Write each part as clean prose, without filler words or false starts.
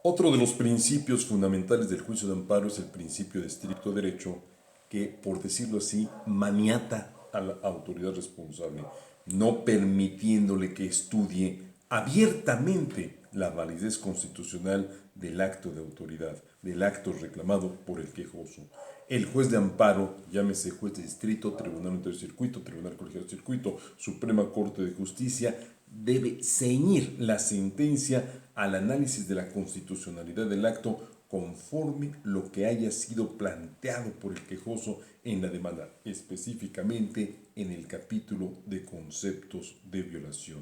Otro de los principios fundamentales del juicio de amparo es el principio de estricto derecho que, por decirlo así, maniata a la autoridad responsable, no permitiéndole que estudie abiertamente la validez constitucional del acto de autoridad, del acto reclamado por el quejoso. El juez de amparo, llámese juez de distrito, tribunal intercircuito, tribunal colegiado de circuito, Suprema Corte de Justicia, debe ceñir la sentencia al análisis de la constitucionalidad del acto conforme lo que haya sido planteado por el quejoso en la demanda, específicamente en el capítulo de conceptos de violación.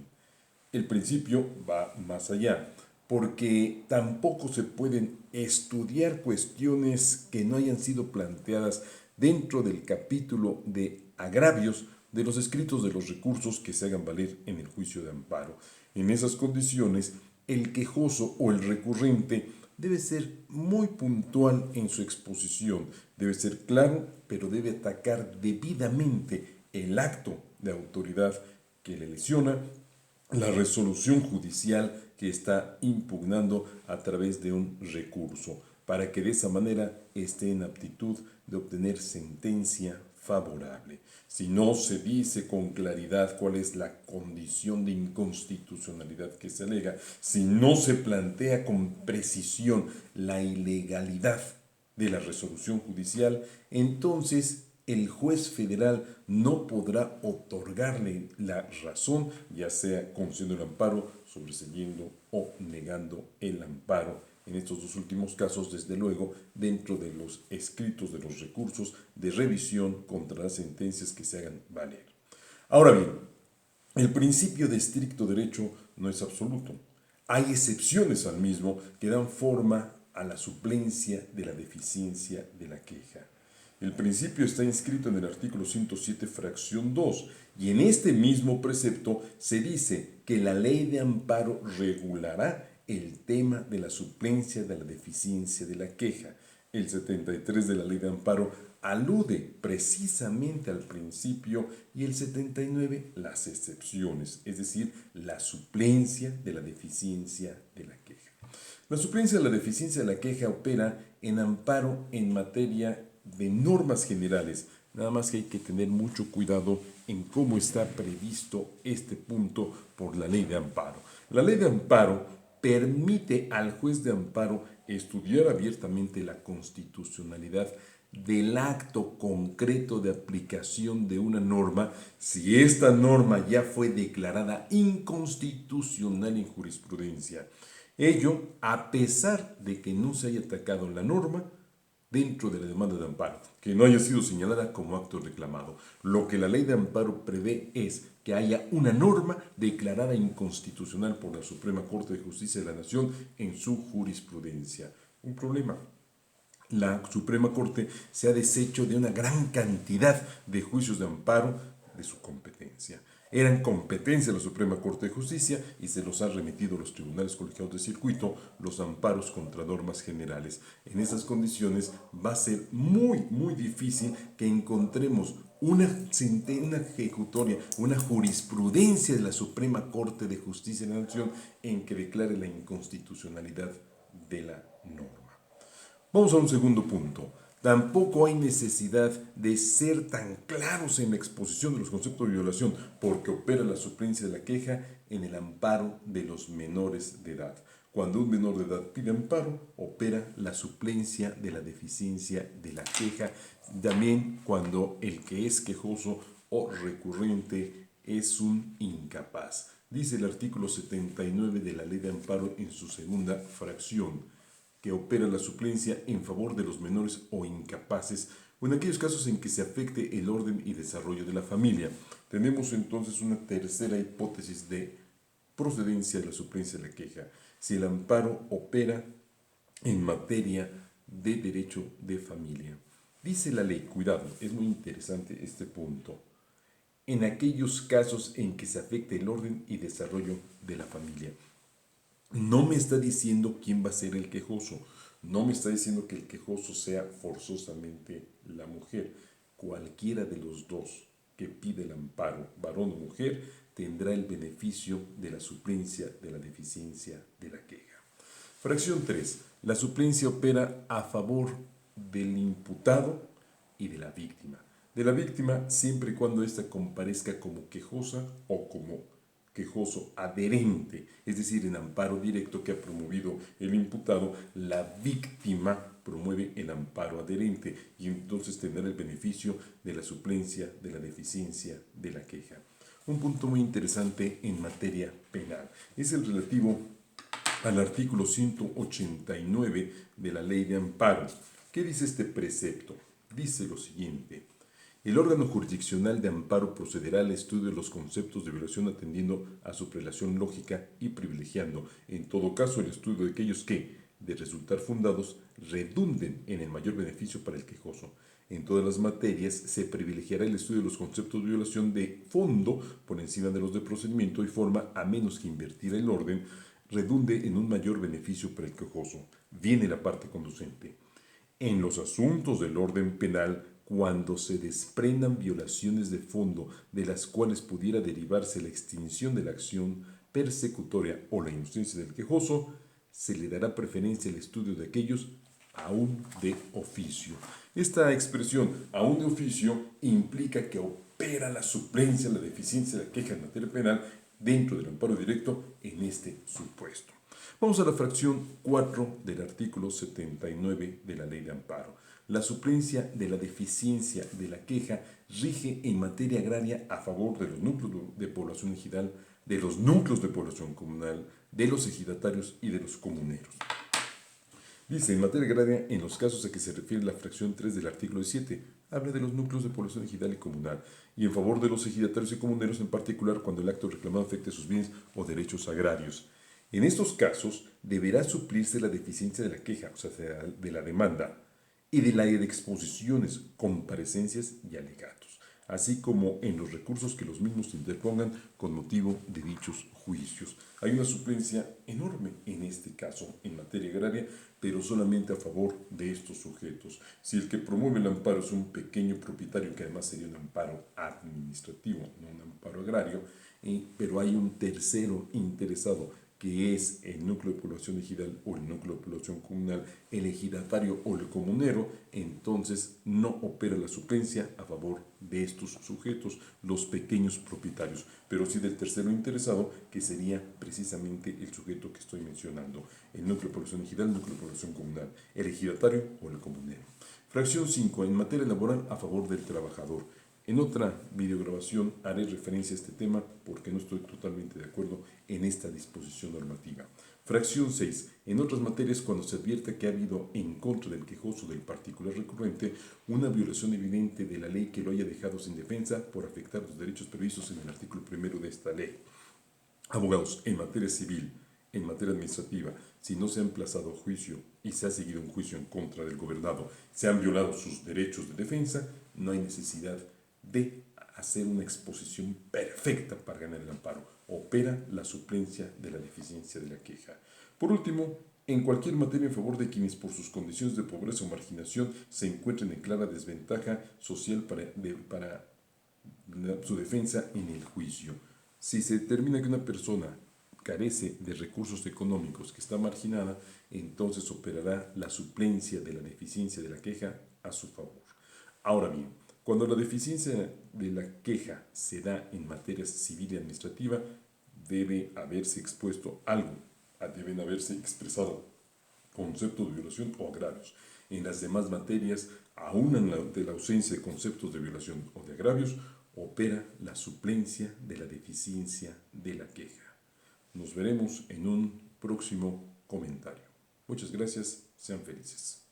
El principio va más allá, porque tampoco se pueden estudiar cuestiones que no hayan sido planteadas dentro del capítulo de agravios de los escritos de los recursos que se hagan valer en el juicio de amparo. En esas condiciones, el quejoso o el recurrente debe ser muy puntual en su exposición, debe ser claro, pero debe atacar debidamente el acto de autoridad que le lesiona, la resolución judicial que está impugnando a través de un recurso, para que de esa manera esté en aptitud de obtener sentencia favorable. Si no se dice con claridad cuál es la condición de inconstitucionalidad que se alega, si no se plantea con precisión la ilegalidad de la resolución judicial, entonces el juez federal no podrá otorgarle la razón, ya sea concediendo el amparo, sobreseyendo o negando el amparo. En estos dos últimos casos, desde luego, dentro de los escritos de los recursos de revisión contra las sentencias que se hagan valer. Ahora bien, el principio de estricto derecho no es absoluto. Hay excepciones al mismo que dan forma a la suplencia de la deficiencia de la queja. El principio está inscrito en el artículo 107, fracción 2, y en este mismo precepto se dice que la ley de amparo regulará el tema de la suplencia de la deficiencia de la queja. El 73 de la ley de amparo alude precisamente al principio y el 79 las excepciones, es decir, la suplencia de la deficiencia de la queja. La suplencia de la deficiencia de la queja opera en amparo en materia de normas generales, nada más que hay que tener mucho cuidado en cómo está previsto este punto por la ley de amparo. La ley de amparo permite al juez de amparo estudiar abiertamente la constitucionalidad del acto concreto de aplicación de una norma si esta norma ya fue declarada inconstitucional en jurisprudencia. Ello a pesar de que no se haya atacado la norma dentro de la demanda de amparo, que no haya sido señalada como acto reclamado. Lo que la ley de amparo prevé es que haya una norma declarada inconstitucional por la Suprema Corte de Justicia de la Nación en su jurisprudencia. Un problema. La Suprema Corte se ha deshecho de una gran cantidad de juicios de amparo de su competencia. Eran competencia de la Suprema Corte de Justicia y se los ha remitido a los tribunales colegiados de circuito los amparos contra normas generales. En esas condiciones va a ser muy difícil que encontremos una ejecutoria, una jurisprudencia de la Suprema Corte de Justicia de la Nación en que declare la inconstitucionalidad de la norma. Vamos a un segundo punto. Tampoco hay necesidad de ser tan claros en la exposición de los conceptos de violación, porque opera la suplencia de la queja en el amparo de los menores de edad. Cuando un menor de edad pide amparo, opera la suplencia de la deficiencia de la queja. También cuando el que es quejoso o recurrente es un incapaz. Dice el artículo 79 de la Ley de Amparo en su segunda fracción, que opera la suplencia en favor de los menores o incapaces o en aquellos casos en que se afecte el orden y desarrollo de la familia. Tenemos entonces una tercera hipótesis de procedencia de la suplencia de la queja. Si el amparo opera en materia de derecho de familia. Dice la ley, cuidado, es muy interesante este punto, en aquellos casos en que se afecte el orden y desarrollo de la familia. No me está diciendo quién va a ser el quejoso, no me está diciendo que el quejoso sea forzosamente la mujer. Cualquiera de los dos que pide el amparo, varón o mujer, tendrá el beneficio de la suplencia de la deficiencia de la queja. Fracción 3. La suplencia opera a favor del imputado y de la víctima. De la víctima siempre y cuando ésta comparezca como quejosa o como quejoso adherente, es decir, en amparo directo que ha promovido el imputado, la víctima promueve el amparo adherente y entonces tendrá el beneficio de la suplencia, de la deficiencia, de la queja. Un punto muy interesante en materia penal es el relativo al artículo 189 de la Ley de Amparo. ¿Qué dice este precepto? Dice lo siguiente: el órgano jurisdiccional de amparo procederá al estudio de los conceptos de violación atendiendo a su prelación lógica y privilegiando, en todo caso, el estudio de aquellos que, de resultar fundados, redunden en el mayor beneficio para el quejoso. En todas las materias se privilegiará el estudio de los conceptos de violación de fondo por encima de los de procedimiento y forma, a menos que invertir el orden redunde en un mayor beneficio para el quejoso. Viene la parte conducente. En los asuntos del orden penal, cuando se desprendan violaciones de fondo de las cuales pudiera derivarse la extinción de la acción persecutoria o la inocencia del quejoso, se le dará preferencia al estudio de aquellos aún de oficio. Esta expresión, aún de oficio, implica que opera la suplencia, la deficiencia, la queja en materia penal dentro del amparo directo en este supuesto. Vamos a la fracción 4 del artículo 79 de la Ley de Amparo. La suplencia de la deficiencia de la queja rige en materia agraria a favor de los núcleos de población ejidal, de los núcleos de población comunal, de los ejidatarios y de los comuneros. Dice, en materia agraria, en los casos a que se refiere la fracción 3 del artículo 7, habla de los núcleos de población ejidal y comunal, y en favor de los ejidatarios y comuneros en particular cuando el acto reclamado afecte sus bienes o derechos agrarios. En estos casos, deberá suplirse la deficiencia de la queja, o sea, de la demanda, y de la de exposiciones, comparecencias y alegatos, así como en los recursos que los mismos interpongan con motivo de dichos juicios. Hay una suplencia enorme en este caso en materia agraria, pero solamente a favor de estos sujetos. Si el que promueve el amparo es un pequeño propietario, que además sería un amparo administrativo, no un amparo agrario, pero hay un tercero interesado, que es el núcleo de población ejidal o el núcleo de población comunal, el ejidatario o el comunero, entonces no opera la suplencia a favor de estos sujetos, los pequeños propietarios, pero sí del tercero interesado, que sería precisamente el sujeto que estoy mencionando, el núcleo de población ejidal, el núcleo de población comunal, el ejidatario o el comunero. Fracción 5. En materia laboral a favor del trabajador. En otra videograbación haré referencia a este tema porque no estoy totalmente de acuerdo en esta disposición normativa. Fracción 6. En otras materias, cuando se advierte que ha habido en contra del quejoso del particular recurrente una violación evidente de la ley que lo haya dejado sin defensa por afectar los derechos previstos en el artículo 1 de esta ley. Abogados, en materia civil, en materia administrativa, si no se ha emplazado a juicio y se ha seguido un juicio en contra del gobernado, se han violado sus derechos de defensa, no hay necesidad de hacer una exposición perfecta para ganar el amparo. Opera la suplencia de la deficiencia de la queja. Por último, en cualquier materia en favor de quienes por sus condiciones de pobreza o marginación se encuentren en clara desventaja social para su defensa en el juicio. Si se determina que una persona carece de recursos económicos, que está marginada, entonces operará la suplencia de la deficiencia de la queja a su favor. Ahora bien, cuando la deficiencia de la queja se da en materia civil y administrativa, debe haberse expuesto algo, deben haberse expresado conceptos de violación o agravios. En las demás materias, aún de la ausencia de conceptos de violación o de agravios, opera la suplencia de la deficiencia de la queja. Nos veremos en un próximo comentario. Muchas gracias, sean felices.